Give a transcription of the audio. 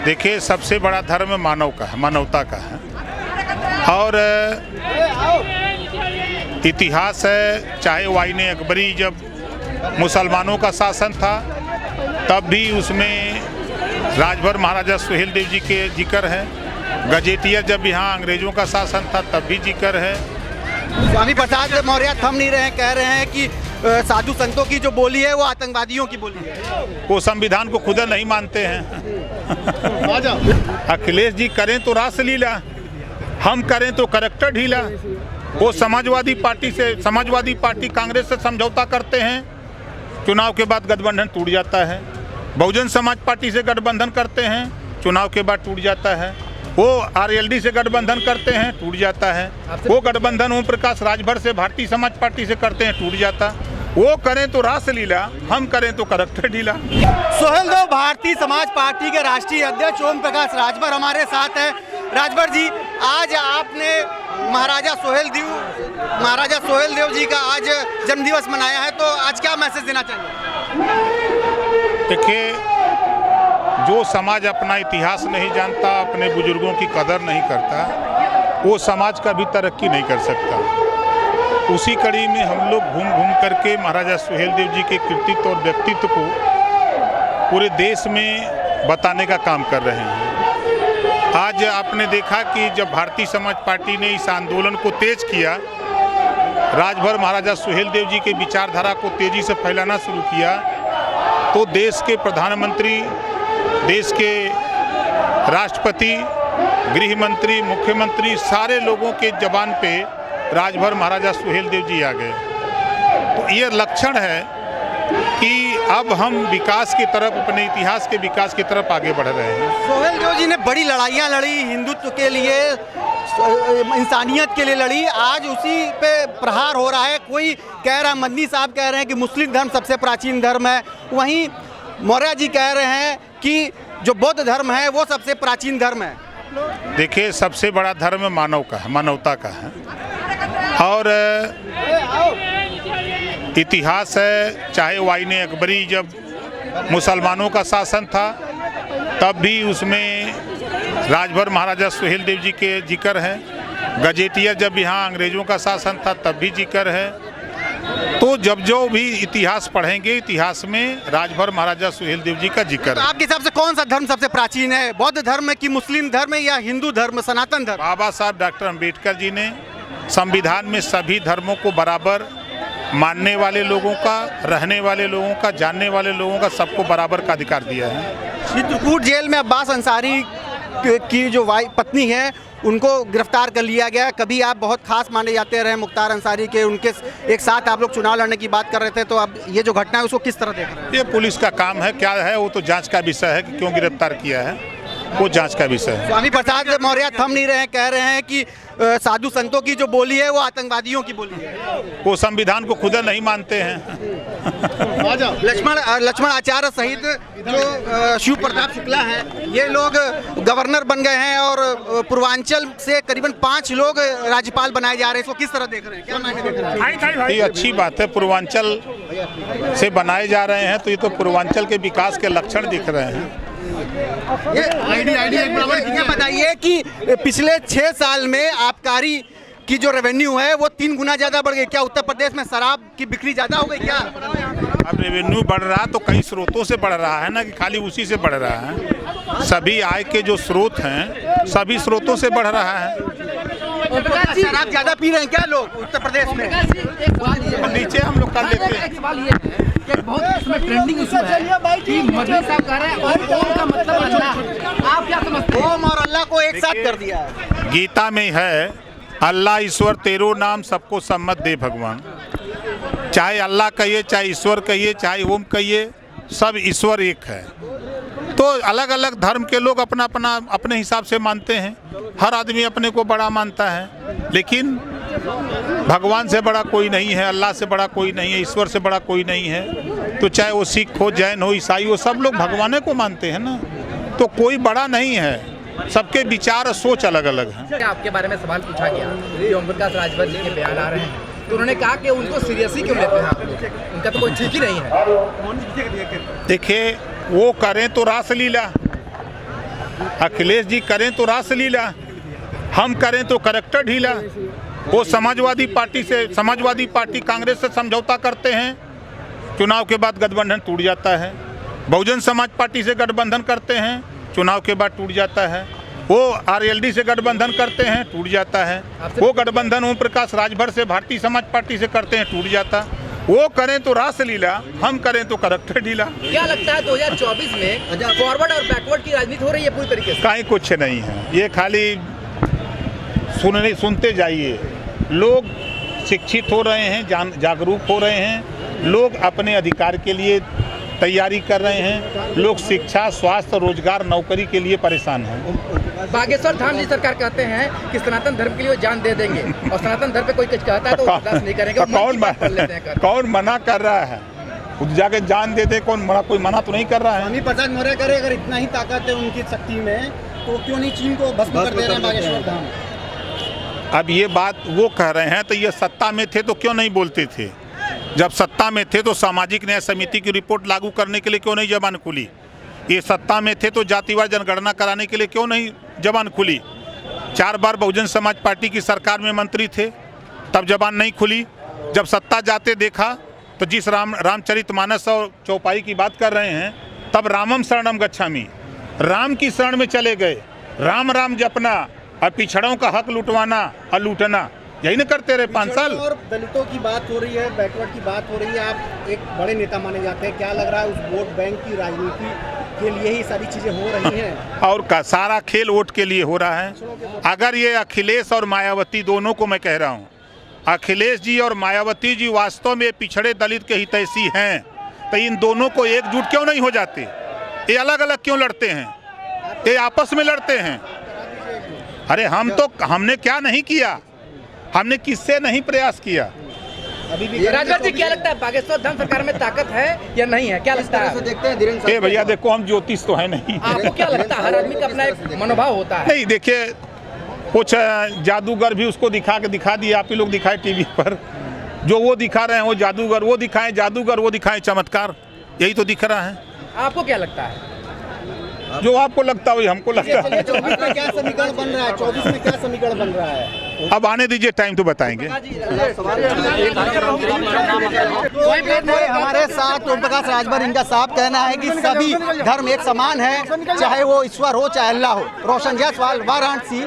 देखिए, सबसे बड़ा धर्म मानव का है, मानवता का है। और इतिहास है, चाहे वाइने अकबरी जब मुसलमानों का शासन था तब भी उसमें राजभर महाराजा सुहेल देव जी के जिक्र है। गजेटियर जब यहाँ अंग्रेजों का शासन था तब भी जिक्र है। स्वामी प्रसाद मौर्य थम नहीं रहे हैं, कह रहे हैं कि साधु संतों की जो बोली है वो आतंकवादियों की बोली है। वो संविधान को खुद नहीं मानते हैं। अखिलेश जी करें तो रासलीला, हम करें तो करैक्टर ढीला। वो समाजवादी पार्टी कांग्रेस से समझौता करते हैं, चुनाव के बाद गठबंधन टूट जाता है। बहुजन समाज पार्टी से गठबंधन करते हैं, चुनाव के बाद टूट जाता है। वो आरएलडी से गठबंधन करते हैं, टूट जाता है। वो गठबंधन ओम प्रकाश राजभर से भारतीय समाज पार्टी से करते हैं, टूट जाता। वो करें तो रासलीला, हम करें तो करैक्टर ढीला। सुहेल देव भारतीय समाज पार्टी के राष्ट्रीय अध्यक्ष ओम प्रकाश राजभर हमारे साथ हैं। राजभर जी, आज आपने महाराजा सोहेल देव जी का आज जन्मदिवस मनाया है, तो आज क्या मैसेज देना चाहिए? देखिए, जो समाज अपना इतिहास नहीं जानता, अपने बुजुर्गों की कदर नहीं करता, वो समाज का भी तरक्की नहीं कर सकता। उसी कड़ी में हम लोग घूम घूम करके महाराजा सुहेल देव जी के कृतित्व और व्यक्तित्व को पूरे देश में बताने का काम कर रहे हैं। आज आपने देखा कि जब भारतीय समाज पार्टी ने इस आंदोलन को तेज किया, राजभर महाराजा सुहेल देव जी के विचारधारा को तेजी से फैलाना शुरू किया, तो देश के प्रधानमंत्री, देश के राष्ट्रपति, गृह मंत्री, मुख्यमंत्री, सारे लोगों के जबान पे राजभर महाराजा सुहेल देव जी आ गए। तो ये लक्षण है कि अब हम विकास की तरफ, अपने इतिहास के विकास की तरफ आगे बढ़ रहे हैं। सोहेल देव जी ने बड़ी लड़ाइयाँ लड़ी, हिंदुत्व के लिए, इंसानियत के लिए लड़ी। आज उसी पे प्रहार हो रहा है। कोई कह रहा है, मदनी साहब कह रहे हैं कि मुस्लिम धर्म सबसे प्राचीन धर्म है, वहीं मौर्य जी कह रहे हैं कि जो बौद्ध धर्म है वो सबसे प्राचीन धर्म है। देखिए, सबसे बड़ा धर्म मानव का है, मानवता का है। और इतिहास है, चाहे वाइने अकबरी जब मुसलमानों का शासन था तब भी उसमें राजभर महाराजा सुहेल देव जी के जिक्र है। गजेटियर जब यहाँ अंग्रेजों का शासन था तब भी जिक्र है। तो जब जो भी इतिहास पढ़ेंगे, इतिहास में राजभर महाराजा सुहेल देव जी का जिक्र तो है। आपके हिसाब से कौन सा धर्म सबसे प्राचीन है? बौद्ध धर्म है कि मुस्लिम धर्म है या हिंदू धर्म, सनातन धर्म? बाबा साहब डॉक्टर अम्बेडकर जी ने संविधान में सभी धर्मों को बराबर मानने वाले लोगों का, रहने वाले लोगों का, जानने वाले लोगों का, सबको बराबर का अधिकार दिया है। चित्रकूट जेल में अब्बास अंसारी की जो पत्नी है उनको गिरफ्तार कर लिया गया। कभी आप बहुत खास माने जाते रहे मुख्तार अंसारी के, उनके एक साथ आप लोग चुनाव लड़ने की बात कर रहे थे, तो अब ये जो घटना है उसको किस तरह देख रहे हैं? ये पुलिस का काम है, क्या है वो तो जांच का विषय है कि क्यों गिरफ्तार किया है, वो जांच का विषय है। स्वामी प्रसाद मौर्य थम नहीं रहे हैं, कह रहे हैं कि साधु संतों की जो बोली है वो आतंकवादियों की बोली है। वो संविधान को खुद नहीं मानते हैं। लक्ष्मण आचार्य सहित जो शिव प्रताप शुक्ला हैं, ये लोग गवर्नर बन गए हैं और पूर्वांचल से करीबन 5 लोग राज्यपाल बनाए जा रहे हैं। इसको किस तरह देख रहे हैं, क्या मायने देख रहे हैं? ये अच्छी बात है, पूर्वांचल से बनाए जा रहे हैं, तो ये तो पूर्वांचल के विकास के लक्षण दिख रहे हैं। ये बताइए कि पिछले 6 साल में आबकारी की जो रेवेन्यू है वो 3 गुना ज्यादा बढ़ गई। क्या उत्तर प्रदेश में शराब की बिक्री ज्यादा हो गई क्या? अब रेवेन्यू बढ़ रहा तो कई स्रोतों से बढ़ रहा है ना, कि खाली उसी से बढ़ रहा है। सभी आय के जो स्रोत हैं सभी स्रोतों से बढ़ रहा है। शराब ज्यादा पी रहे हैं क्या लोग उत्तर प्रदेश में? नीचे हम लोग कर लेते हैं। बहुत इसमें ट्रेंडिंग इशू है कि मदनी साहब कह रहे हैं ओम का मतलब अल्लाह। आप क्या समझते हैं? ओम और अल्लाह को एक साथ कर दिया है। गीता में है, अल्लाह ईश्वर तेरो नाम सबको सम्मत दे भगवान। चाहे अल्लाह कहिए, चाहे ईश्वर कहिए, चाहे ओम कहिए, सब ईश्वर एक है। तो अलग अलग धर्म के लोग अपना अपना अपने हिसाब से मानते हैं। हर आदमी अपने को बड़ा मानता है, लेकिन भगवान से बड़ा कोई नहीं है, अल्लाह से बड़ा कोई नहीं है, ईश्वर से बड़ा कोई नहीं है। तो चाहे वो सिख हो, जैन हो, ईसाई हो, सब लोग भगवान को मानते हैं ना। तो कोई बड़ा नहीं है, सबके विचार और सोच अलग अलग हैं। आपके बारे में सवाल पूछा गया कि ओम प्रकाश राजभर जी के बयान आ रहे हैं, तो उन्होंने कहा कि उनको सीरियसली क्यों लेते हैं आप लोग, उनका तो कोई ठीक ही नहीं है। देखिए, वो करें तो रासलीला, अखिलेश जी करें तो रासलीला, हम करें तो करैक्टर ढीला। वो समाजवादी पार्टी कांग्रेस से समझौता करते हैं, चुनाव के बाद गठबंधन टूट जाता है। बहुजन समाज पार्टी से गठबंधन करते हैं, चुनाव के बाद टूट जाता है। वो आरएलडी से गठबंधन करते हैं, टूट जाता है। वो गठबंधन ओम प्रकाश राजभर से भारतीय समाज पार्टी से करते हैं, टूट जाता। वो करें तो रासलीला, हम करें तो करैक्टर ढीला। क्या लगता है 2024 में फॉरवर्ड और बैकवर्ड की राजनीति हो रही है पूरी तरीके से? कहीं कुछ नहीं है, ये खाली सुनते जाइए। लोग शिक्षित हो रहे हैं, जागरूक हो रहे हैं, लोग अपने अधिकार के लिए तैयारी कर रहे हैं, लोग शिक्षा, स्वास्थ्य, रोजगार, नौकरी के लिए परेशान हैं। बागेश्वर धाम जी सरकार कहते हैं कि सनातन धर्म के लिए वो जान दे देंगे, और सनातन धर्म पे कोई कुछ कहता है तो बर्दाश्त नहीं करेंगे। कौन मना कर रहा है? खुद जाके जान दे दे, कोई मना तो नहीं कर रहा है। स्वामी प्रसाद मौर्य करे, अगर इतना ही ताकत है उनकी शक्ति में, तो क्यों नहीं चीन को भस्म कर दे रहे हैं बागेश्वर धाम? अब ये बात वो कह रहे हैं, तो ये सत्ता में थे तो क्यों नहीं बोलते थे? जब सत्ता में थे तो सामाजिक न्याय समिति की रिपोर्ट लागू करने के लिए क्यों नहीं जबान खुली? ये सत्ता में थे तो जातिवार जनगणना कराने के लिए क्यों नहीं जबान खुली? 4 बार बहुजन समाज पार्टी की सरकार में मंत्री थे, तब जबान नहीं खुली। जब सत्ता जाते देखा तो जिस रामचरितमानस और चौपाई की बात कर रहे हैं, तब रामम शरणम गच्छामि, राम की शरण में चले गए। राम राम जपना और पिछड़ों का हक लुटवाना और लूटना, यही न करते रहे 5 साल। और दलितों की बात हो रही है, बैकवर्ड की बात हो रही है, आप एक बड़े नेता माने जाते हैं, क्या लग रहा है उस वोट बैंक की राजनीति के लिए ही सारी चीजें हो रही हैं? और का सारा खेल वोट के लिए हो रहा है। अगर ये अखिलेश और मायावती, दोनों को मैं कह रहा हूँ, अखिलेश जी और मायावती जी वास्तव में पिछड़े दलित के हितैषी हैं, तो इन दोनों को एकजुट क्यों नहीं हो जाते? ये अलग अलग क्यों लड़ते हैं? ये आपस में लड़ते हैं। अरे हमने क्या नहीं किया, हमने किससे नहीं प्रयास किया? अभी भी राजभर जी, क्या लगता है बागेश्वर धाम सरकार में ताकत है या नहीं है? क्या लगता है? देखते हैं भैया देखो, हम ज्योतिष तो है नहीं। आपको क्या लगता है? हर आदमी का अपना एक मनोभाव होता है। नहीं, देखिए, कुछ जादूगर भी उसको दिखा दिए, आप ही लोग दिखाए टीवी पर, जो वो दिखा रहे हैं वो जादूगर, वो दिखाएं जादूगर, वो दिखाएं चमत्कार, यही तो दिख रहा है। आपको क्या लगता है? जो आपको लगता है वही हमको लगता है। 24 में क्या समीकरण बन रहा है? 24 में क्या समीकरण बन रहा है? अब आने दीजिए, टाइम तो बताएंगे। हमारे साथ ओम प्रकाश राजभर, इनका साफ कहना है कि सभी धर्म एक समान है, चाहे वो ईश्वर हो चाहे अल्लाह हो। रोशन जायसवाल, वाराणसी।